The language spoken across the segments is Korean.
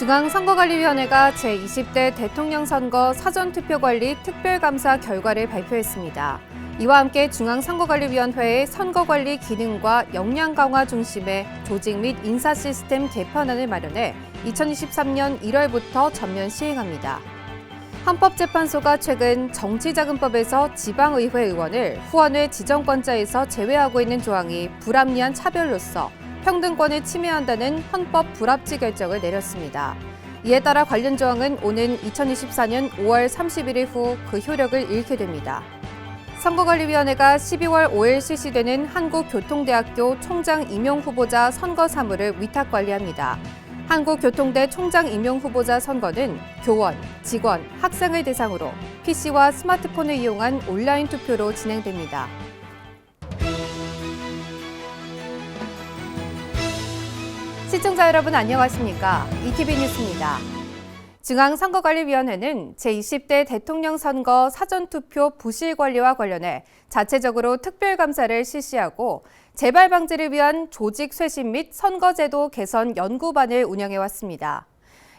중앙선거관리위원회가 제20대 대통령 선거 사전투표관리 특별감사 결과를 발표했습니다. 이와 함께 중앙선거관리위원회의 선거관리 기능과 역량 강화 중심의 조직 및 인사 시스템 개편안을 마련해 2023년 1월부터 전면 시행합니다. 헌법재판소가 최근 정치자금법에서 지방의회 의원을 후원회 지정권자에서 제외하고 있는 조항이 불합리한 차별로서 평등권을 침해한다는 헌법 불합치 결정을 내렸습니다. 이에 따라 관련 조항은 오는 2024년 5월 31일 후 그 효력을 잃게 됩니다. 선거관리위원회가 12월 5일 실시되는 한국교통대학교 총장 임용 후보자 선거 사무를 위탁 관리합니다. 한국교통대 총장 임용 후보자 선거는 교원, 직원, 학생을 대상으로 PC와 스마트폰을 이용한 온라인 투표로 진행됩니다. 시청자 여러분 안녕하십니까? ETV 뉴스입니다. 중앙선거관리위원회는 제20대 대통령 선거 사전투표 부실 관리와 관련해 자체적으로 특별감사를 실시하고 재발 방지를 위한 조직 쇄신 및 선거제도 개선 연구반을 운영해왔습니다.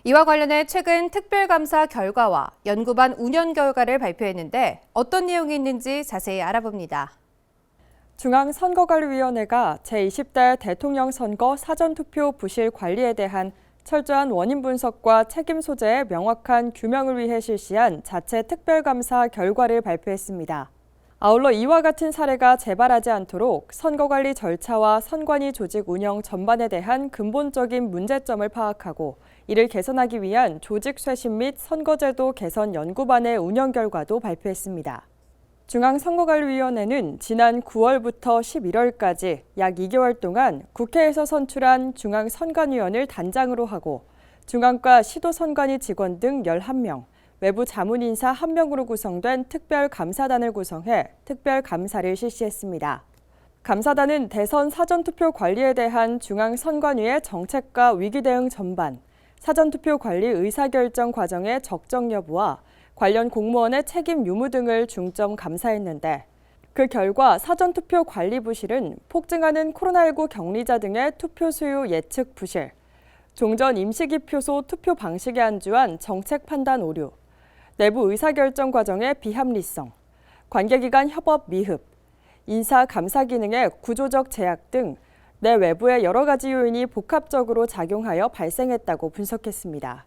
이와 관련해 최근 특별감사 결과와 연구반 운영 결과를 발표했는데 어떤 내용이 있는지 자세히 알아봅니다. 중앙선거관리위원회가 제20대 대통령 선거 사전투표 부실 관리에 대한 철저한 원인 분석과 책임 소재의 명확한 규명을 위해 실시한 자체 특별감사 결과를 발표했습니다. 아울러 이와 같은 사례가 재발하지 않도록 선거관리 절차와 선관위 조직 운영 전반에 대한 근본적인 문제점을 파악하고 이를 개선하기 위한 조직 쇄신 및 선거제도 개선 연구반의 운영 결과도 발표했습니다. 중앙선거관리위원회는 지난 9월부터 11월까지 약 2개월 동안 국회에서 선출한 중앙선관위원을 단장으로 하고 중앙과 시도선관위 직원 등 11명, 외부 자문인사 1명으로 구성된 특별감사단을 구성해 특별감사를 실시했습니다. 감사단은 대선 사전투표 관리에 대한 중앙선관위의 정책과 위기대응 전반, 사전투표 관리 의사결정 과정의 적정 여부와 관련 공무원의 책임 유무 등을 중점 감사했는데 그 결과 사전투표 관리 부실은 폭증하는 코로나19 격리자 등의 투표 수요 예측 부실, 종전 임시기표소 투표 방식에 안주한 정책 판단 오류, 내부 의사결정 과정의 비합리성, 관계기관 협업 미흡, 인사 감사 기능의 구조적 제약 등 내 외부의 여러 가지 요인이 복합적으로 작용하여 발생했다고 분석했습니다.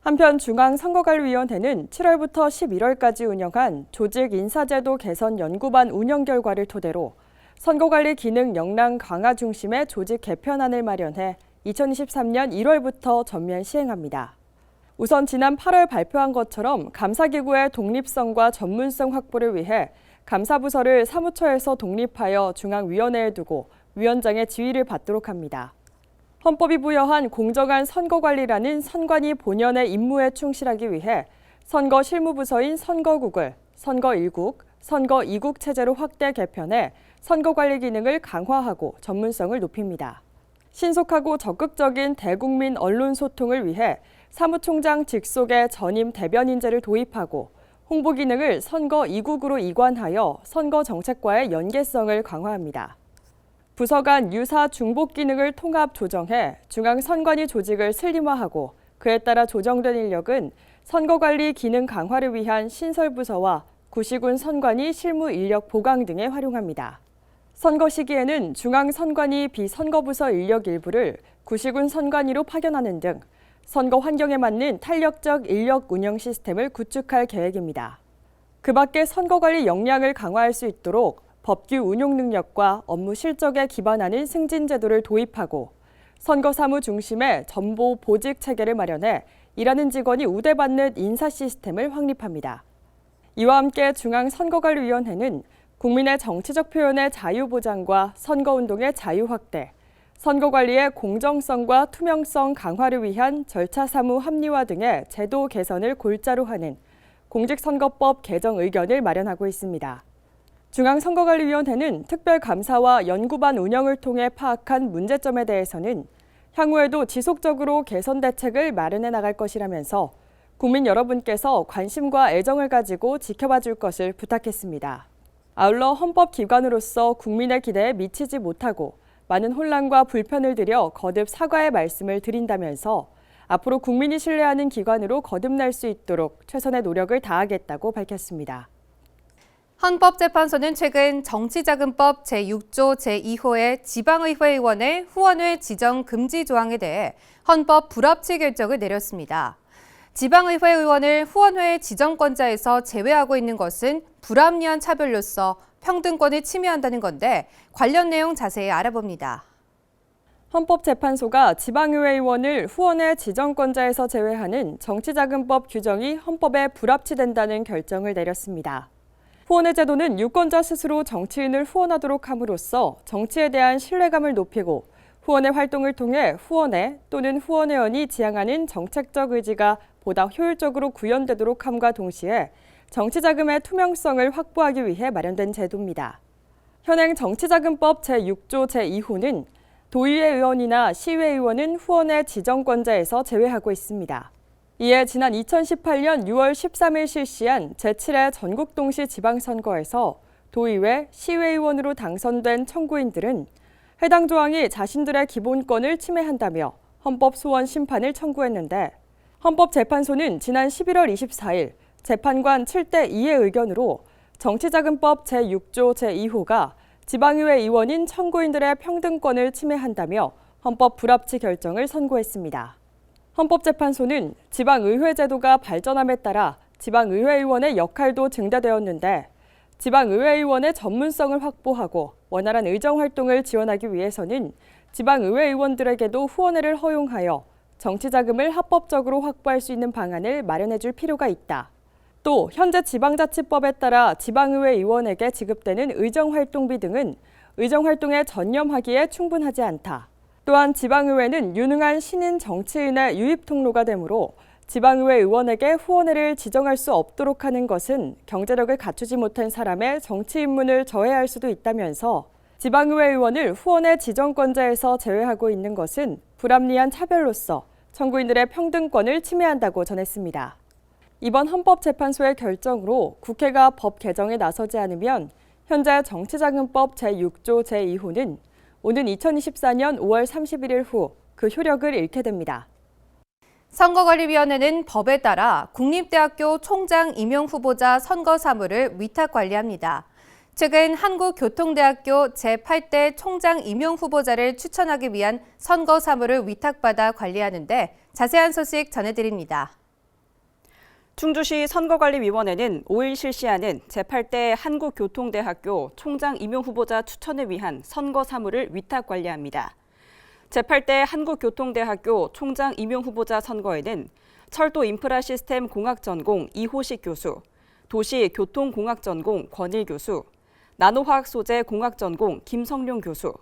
한편 중앙선거관리위원회는 7월부터 11월까지 운영한 조직 인사제도 개선 연구반 운영 결과를 토대로 선거관리 기능 역량 강화 중심의 조직 개편안을 마련해 2023년 1월부터 전면 시행합니다. 우선 지난 8월 발표한 것처럼 감사기구의 독립성과 전문성 확보를 위해 감사부서를 사무처에서 독립하여 중앙위원회에 두고 위원장의 지휘를 받도록 합니다. 헌법이 부여한 공정한 선거관리라는 선관위 본연의 임무에 충실하기 위해 선거실무부서인 선거국을 선거 1국, 선거 2국 체제로 확대 개편해 선거관리 기능을 강화하고 전문성을 높입니다. 신속하고 적극적인 대국민 언론 소통을 위해 사무총장 직속의 전임 대변인제를 도입하고 홍보 기능을 선거 2국으로 이관하여 선거 정책과의 연계성을 강화합니다. 부서 간 유사 중복 기능을 통합 조정해 중앙선관위 조직을 슬림화하고 그에 따라 조정된 인력은 선거관리 기능 강화를 위한 신설부서와 구시군 선관위 실무 인력 보강 등에 활용합니다. 선거 시기에는 중앙선관위 비선거부서 인력 일부를 구시군 선관위로 파견하는 등 선거 환경에 맞는 탄력적 인력 운영 시스템을 구축할 계획입니다. 그 밖에 선거관리 역량을 강화할 수 있도록 법규 운용 능력과 업무 실적에 기반하는 승진 제도를 도입하고 선거사무 중심의 전보 보직 체계를 마련해 일하는 직원이 우대받는 인사 시스템을 확립합니다. 이와 함께 중앙선거관리위원회는 국민의 정치적 표현의 자유 보장과 선거운동의 자유 확대, 선거관리의 공정성과 투명성 강화를 위한 절차 사무 합리화 등의 제도 개선을 골자로 하는 공직선거법 개정 의견을 마련하고 있습니다. 중앙선거관리위원회는 특별감사와 연구반 운영을 통해 파악한 문제점에 대해서는 향후에도 지속적으로 개선 대책을 마련해 나갈 것이라면서 국민 여러분께서 관심과 애정을 가지고 지켜봐 줄 것을 부탁했습니다. 아울러 헌법기관으로서 국민의 기대에 미치지 못하고 많은 혼란과 불편을 드려 거듭 사과의 말씀을 드린다면서 앞으로 국민이 신뢰하는 기관으로 거듭날 수 있도록 최선의 노력을 다하겠다고 밝혔습니다. 헌법재판소는 최근 정치자금법 제6조 제2호의 지방의회 의원의 후원회 지정 금지 조항에 대해 헌법 불합치 결정을 내렸습니다. 지방의회 의원을 후원회 지정권자에서 제외하고 있는 것은 불합리한 차별로서 평등권을 침해한다는 건데 관련 내용 자세히 알아봅니다. 헌법재판소가 지방의회 의원을 후원회 지정권자에서 제외하는 정치자금법 규정이 헌법에 불합치된다는 결정을 내렸습니다. 후원회 제도는 유권자 스스로 정치인을 후원하도록 함으로써 정치에 대한 신뢰감을 높이고 후원회 활동을 통해 후원회 또는 후원회원이 지향하는 정책적 의지가 보다 효율적으로 구현되도록 함과 동시에 정치자금의 투명성을 확보하기 위해 마련된 제도입니다. 현행 정치자금법 제6조 제2호는 도의회 의원이나 시의회 의원은 후원회 지정권자에서 제외하고 있습니다. 이에 지난 2018년 6월 13일 실시한 제7회 전국동시 지방선거에서 도의회, 시의회의원으로 당선된 청구인들은 해당 조항이 자신들의 기본권을 침해한다며 헌법 소원 심판을 청구했는데 헌법재판소는 지난 11월 24일 재판관 7대2의 의견으로 정치자금법 제6조 제2호가 지방의회 의원인 청구인들의 평등권을 침해한다며 헌법 불합치 결정을 선고했습니다. 헌법재판소는 지방의회 제도가 발전함에 따라 지방의회 의원의 역할도 증대되었는데 지방의회 의원의 전문성을 확보하고 원활한 의정활동을 지원하기 위해서는 지방의회 의원들에게도 후원회를 허용하여 정치자금을 합법적으로 확보할 수 있는 방안을 마련해 줄 필요가 있다. 또 현재 지방자치법에 따라 지방의회 의원에게 지급되는 의정활동비 등은 의정활동에 전념하기에 충분하지 않다. 또한 지방의회는 유능한 신인 정치인의 유입 통로가 되므로 지방의회 의원에게 후원회를 지정할 수 없도록 하는 것은 경제력을 갖추지 못한 사람의 정치 입문을 저해할 수도 있다면서 지방의회 의원을 후원회 지정권자에서 제외하고 있는 것은 불합리한 차별로서 청구인들의 평등권을 침해한다고 전했습니다. 이번 헌법재판소의 결정으로 국회가 법 개정에 나서지 않으면 현재 정치자금법 제6조 제2호는 오는 2024년 5월 31일 후 그 효력을 잃게 됩니다. 선거관리위원회는 법에 따라 국립대학교 총장 임용 후보자 선거 사무를 위탁 관리합니다. 최근 한국교통대학교 제8대 총장 임용 후보자를 추천하기 위한 선거 사무를 위탁받아 관리하는데 자세한 소식 전해드립니다. 충주시 선거관리위원회는 5일 실시하는 제8대 한국교통대학교 총장 임용 후보자 추천을 위한 선거 사무를 위탁 관리합니다. 제8대 한국교통대학교 총장 임용 후보자 선거에는 철도인프라시스템 공학전공 이호식 교수, 도시교통공학전공 권일 교수, 나노화학 소재 공학전공 김성룡 교수,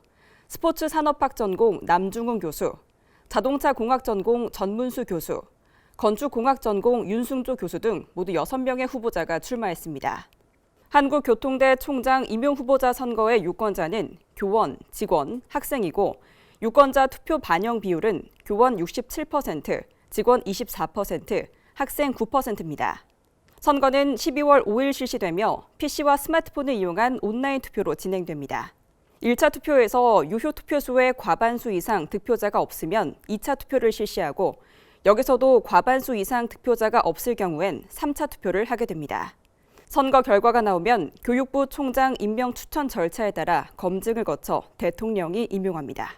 스포츠산업학 전공 남중훈 교수, 자동차공학전공 전문수 교수, 건축공학전공 윤승조 교수 등 모두 6명의 후보자가 출마했습니다. 한국교통대 총장 임용 후보자 선거의 유권자는 교원, 직원, 학생이고 유권자 투표 반영 비율은 교원 67%, 직원 24%, 학생 9%입니다. 선거는 12월 5일 실시되며 PC와 스마트폰을 이용한 온라인 투표로 진행됩니다. 1차 투표에서 유효 투표수의 과반수 이상 득표자가 없으면 2차 투표를 실시하고 여기서도 과반수 이상 득표자가 없을 경우엔 3차 투표를 하게 됩니다. 선거 결과가 나오면 교육부 총장 임명 추천 절차에 따라 검증을 거쳐 대통령이 임용합니다.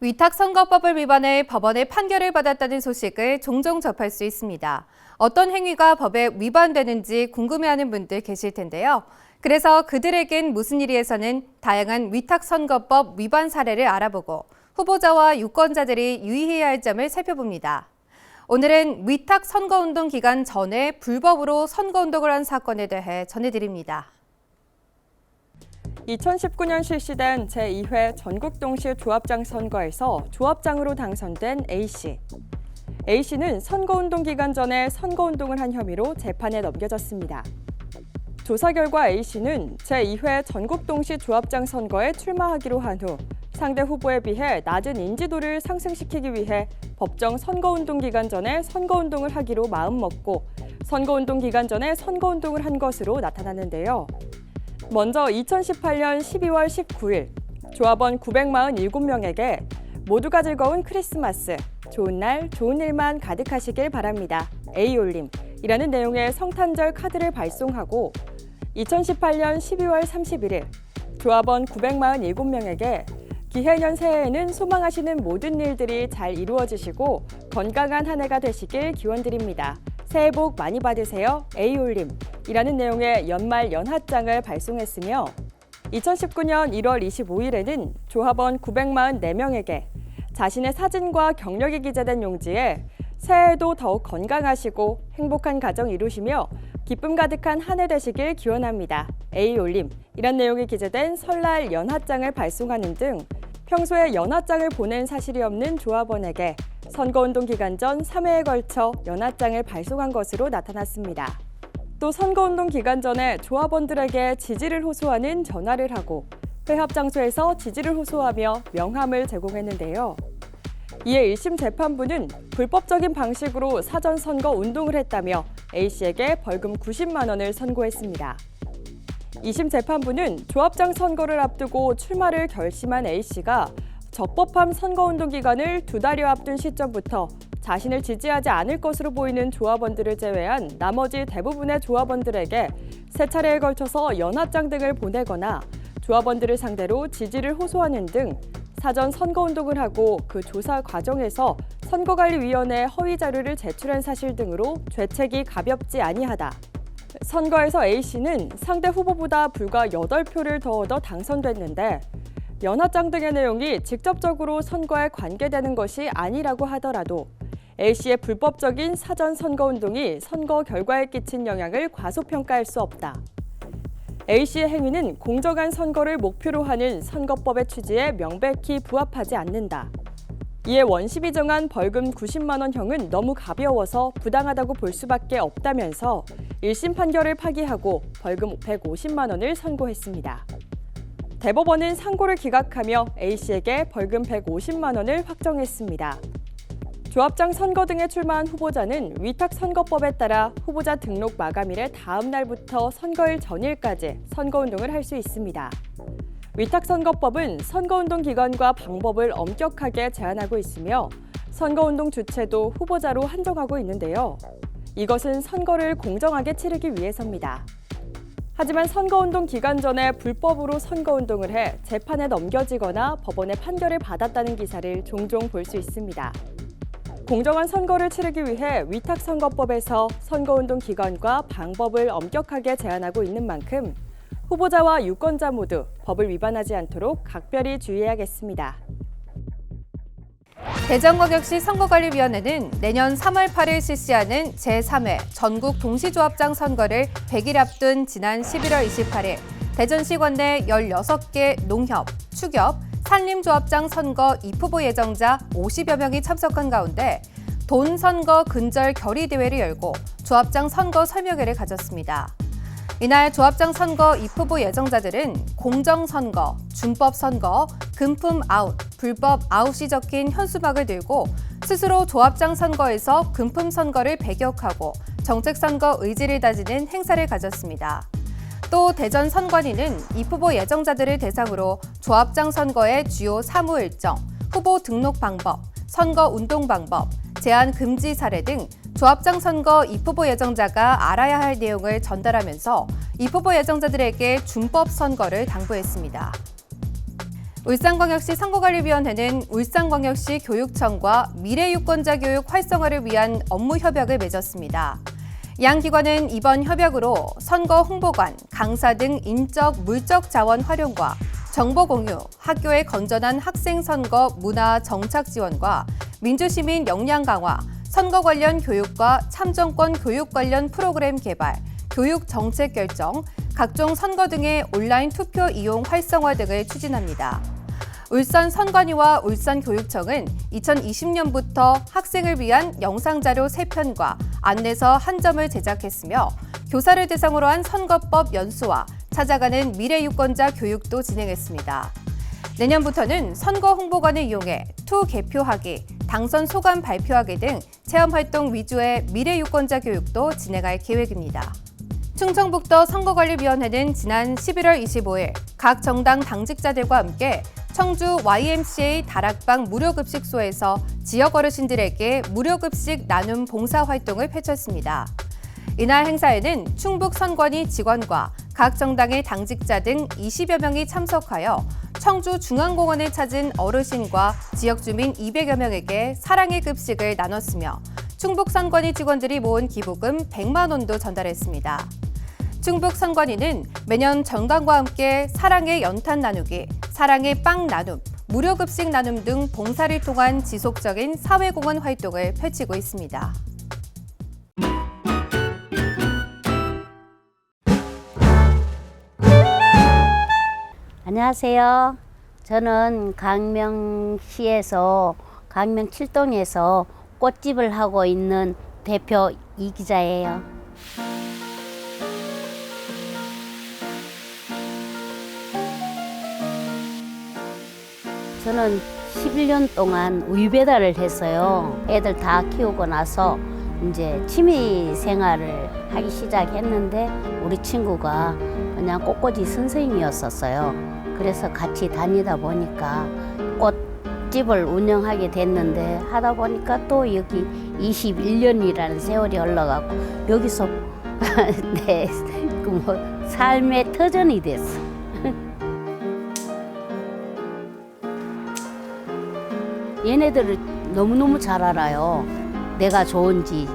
위탁선거법을 위반해 법원의 판결을 받았다는 소식을 종종 접할 수 있습니다. 어떤 행위가 법에 위반되는지 궁금해하는 분들 계실 텐데요. 그래서 그들에겐 무슨 일이에서는 다양한 위탁선거법 위반 사례를 알아보고 후보자와 유권자들이 유의해야 할 점을 살펴봅니다. 오늘은 위탁선거운동 기간 전에 불법으로 선거운동을 한 사건에 대해 전해드립니다. 2019년 실시된 제2회 전국동시 조합장 선거에서 조합장으로 당선된 A씨. A씨는 선거운동 기간 전에 선거운동을 한 혐의로 재판에 넘겨졌습니다. 조사 결과 A씨는 제2회 전국동시 조합장 선거에 출마하기로 한 후 상대 후보에 비해 낮은 인지도를 상승시키기 위해 법정 선거운동 기간 전에 선거운동을 하기로 마음먹고 선거운동 기간 전에 선거운동을 한 것으로 나타났는데요. 먼저 2018년 12월 19일 조합원 947명에게 모두가 즐거운 크리스마스, 좋은 날, 좋은 일만 가득하시길 바랍니다. A올림이라는 내용의 성탄절 카드를 발송하고 2018년 12월 31일 조합원 947명에게 기해년 새해에는 소망하시는 모든 일들이 잘 이루어지시고 건강한 한 해가 되시길 기원드립니다. 새해 복 많이 받으세요. A올림이라는 내용의 연말 연하장을 발송했으며 2019년 1월 25일에는 조합원 944명에게 자신의 사진과 경력이 기재된 용지에 새해에도 더욱 건강하시고 행복한 가정 이루시며 기쁨 가득한 한 해 되시길 기원합니다. A올림이란 내용이 기재된 설날 연하장을 발송하는 등 평소에 연하장을 보낸 사실이 없는 조합원에게 선거운동 기간 전 3회에 걸쳐 연하장을 발송한 것으로 나타났습니다. 또 선거운동 기간 전에 조합원들에게 지지를 호소하는 전화를 하고 회합 장소에서 지지를 호소하며 명함을 제공했는데요. 이에 1심 재판부는 불법적인 방식으로 사전 선거 운동을 했다며 A씨에게 벌금 90만 원을 선고했습니다. 2심 재판부는 조합장 선거를 앞두고 출마를 결심한 A씨가 적법한 선거운동 기간을 2달여 앞둔 시점부터 자신을 지지하지 않을 것으로 보이는 조합원들을 제외한 나머지 대부분의 조합원들에게 3차례에 걸쳐서 연하장 등을 보내거나 조합원들을 상대로 지지를 호소하는 등 사전 선거운동을 하고 그 조사 과정에서 선거관리위원회에 허위 자료를 제출한 사실 등으로 죄책이 가볍지 아니하다. 선거에서 A씨는 상대 후보보다 불과 8표를 더 얻어 당선됐는데 연하장 등의 내용이 직접적으로 선거에 관계되는 것이 아니라고 하더라도 A씨의 불법적인 사전 선거운동이 선거 결과에 끼친 영향을 과소평가할 수 없다. A씨의 행위는 공정한 선거를 목표로 하는 선거법의 취지에 명백히 부합하지 않는다. 이에 원심이 정한 벌금 90만 원형은 너무 가벼워서 부당하다고 볼 수밖에 없다면서 1심 판결을 파기하고 벌금 150만 원을 선고했습니다. 대법원은 상고를 기각하며 A씨에게 벌금 150만 원을 확정했습니다. 조합장 선거 등에 출마한 후보자는 위탁선거법에 따라 후보자 등록 마감일의 다음 날부터 선거일 전일까지 선거운동을 할 수 있습니다. 위탁선거법은 선거운동 기간과 방법을 엄격하게 제한하고 있으며 선거운동 주체도 후보자로 한정하고 있는데요. 이것은 선거를 공정하게 치르기 위해서입니다. 하지만 선거운동 기간 전에 불법으로 선거운동을 해 재판에 넘겨지거나 법원의 판결을 받았다는 기사를 종종 볼 수 있습니다. 공정한 선거를 치르기 위해 위탁선거법에서 선거운동 기간과 방법을 엄격하게 제한하고 있는 만큼 후보자와 유권자 모두 법을 위반하지 않도록 각별히 주의해야겠습니다. 대전광역시 선거관리위원회는 내년 3월 8일 실시하는 제3회 전국 동시조합장 선거를 100일 앞둔 지난 11월 28일 대전시 관내 16개 농협, 축협, 산림조합장 선거 입후보 예정자 50여 명이 참석한 가운데 돈 선거 근절 결의 대회를 열고 조합장 선거 설명회를 가졌습니다. 이날 조합장 선거 입후보 예정자들은 공정선거, 준법선거, 금품 아웃, 불법 아웃이 적힌 현수막을 들고 스스로 조합장 선거에서 금품 선거를 배격하고 정책선거 의지를 다지는 행사를 가졌습니다. 또 대전 선관위는 입후보 예정자들을 대상으로 조합장 선거의 주요 사무 일정, 후보 등록 방법, 선거 운동 방법, 제한 금지 사례 등 조합장 선거 입후보 예정자가 알아야 할 내용을 전달하면서 입후보 예정자들에게 준법 선거를 당부했습니다. 울산광역시 선거관리위원회는 울산광역시 교육청과 미래유권자 교육 활성화를 위한 업무 협약을 맺었습니다. 양 기관은 이번 협약으로 선거 홍보관, 강사 등 인적, 물적 자원 활용과 정보 공유, 학교의 건전한 학생 선거 문화 정착 지원과 민주시민 역량 강화, 선거 관련 교육과 참정권 교육 관련 프로그램 개발, 교육 정책 결정, 각종 선거 등의 온라인 투표 이용 활성화 등을 추진합니다. 울산 선관위와 울산교육청은 2020년부터 학생을 위한 영상자료 3편과 안내서 1점을 제작했으며 교사를 대상으로 한 선거법 연수와 찾아가는 미래유권자 교육도 진행했습니다. 내년부터는 선거 홍보관을 이용해 투 개표하기, 당선 소감 발표하기 등 체험활동 위주의 미래유권자 교육도 진행할 계획입니다. 충청북도 선거관리위원회는 지난 11월 25일 각 정당 당직자들과 함께 청주 YMCA 다락방 무료급식소에서 지역 어르신들에게 무료급식 나눔 봉사활동을 펼쳤습니다. 이날 행사에는 충북 선관위 직원과 각 정당의 당직자 등 20여 명이 참석하여 청주 중앙공원을 찾은 어르신과 지역 주민 200여 명에게 사랑의 급식을 나눴으며 충북 선관위 직원들이 모은 기부금 100만 원도 전달했습니다. 충북 선관위는 매년 정강과 함께 사랑의 연탄 나누기, 사랑의 빵 나눔, 무료급식 나눔 등 봉사를 통한 지속적인 사회공헌 활동을 펼치고 있습니다. 안녕하세요. 저는 강명시에서 강명 7동에서 꽃집을 하고 있는 대표 이기자예요. 저는 11년 동안 우유 배달을 했어요. 애들 다 키우고 나서 이제 취미 생활을 하기 시작했는데 우리 친구가 그냥 꽃꽂이 선생님이었었어요. 그래서 같이 다니다 보니까 꽃집을 운영하게 됐는데 하다 보니까 또 여기 21년이라는 세월이 흘러가고 여기서 내 삶의 터전이 됐어. 얘네들을 너무너무 잘 알아요. 내가 좋은지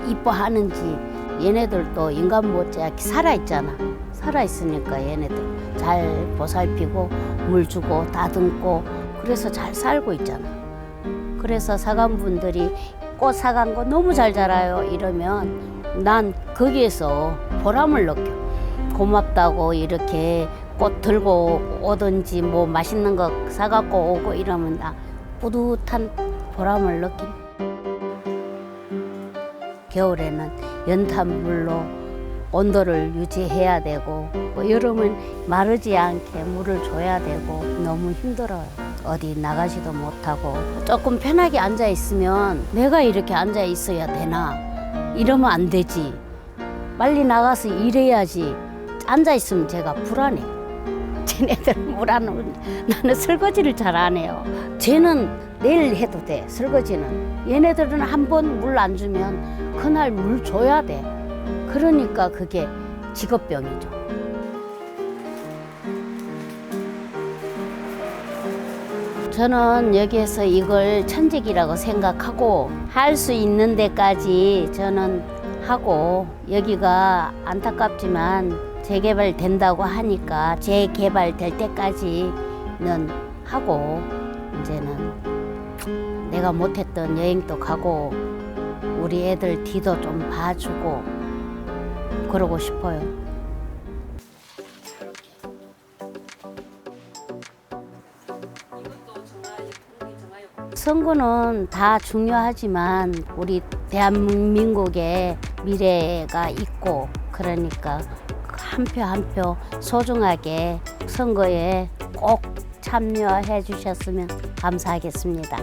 이뻐하는지. 얘네들도 인간 못지않게 살아있잖아. 살아있으니까 얘네들 잘 보살피고 물 주고 다듬고 그래서 잘 살고 있잖아. 그래서 사관분들이 꽃 사간 거 너무 잘 자라요 이러면 난 거기에서 보람을 느껴. 고맙다고 이렇게 꽃 들고 오든지 뭐 맛있는 거 사갖고 오고 이러면 나 뿌듯한 보람을 느낀. 겨울에는 연탄물로 온도를 유지해야 되고 뭐 여름은 마르지 않게 물을 줘야 되고 너무 힘들어요. 어디 나가지도 못하고 조금 편하게 앉아 있으면 내가 이렇게 앉아 있어야 되나 이러면 안 되지. 빨리 나가서 일해야지. 앉아 있으면 제가 불안해. 쟤네들은 물 안 오는데 나는 설거지를 잘 안 해요. 쟤는 내일 해도 돼. 설거지는. 얘네들은 한 번 물 안 주면 그날 물 줘야 돼. 그러니까 그게 직업병이죠. 저는 여기에서 이걸 천직이라고 생각하고 할 수 있는 데까지 저는 하고 여기가 안타깝지만 재개발된다고 하니까 재개발될 때까지는 하고 이제는 내가 못했던 여행도 가고 우리 애들 뒤도 좀 봐주고 그러고 싶어요. 선거는 다 중요하지만 우리 대한민국의 미래가 있고 그러니까 한 표 한 표 소중하게 선거에 꼭 참여해 주셨으면 감사하겠습니다.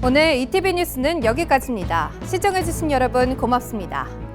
오늘 ETV 뉴스는 여기까지입니다. 시청해주신 여러분 고맙습니다.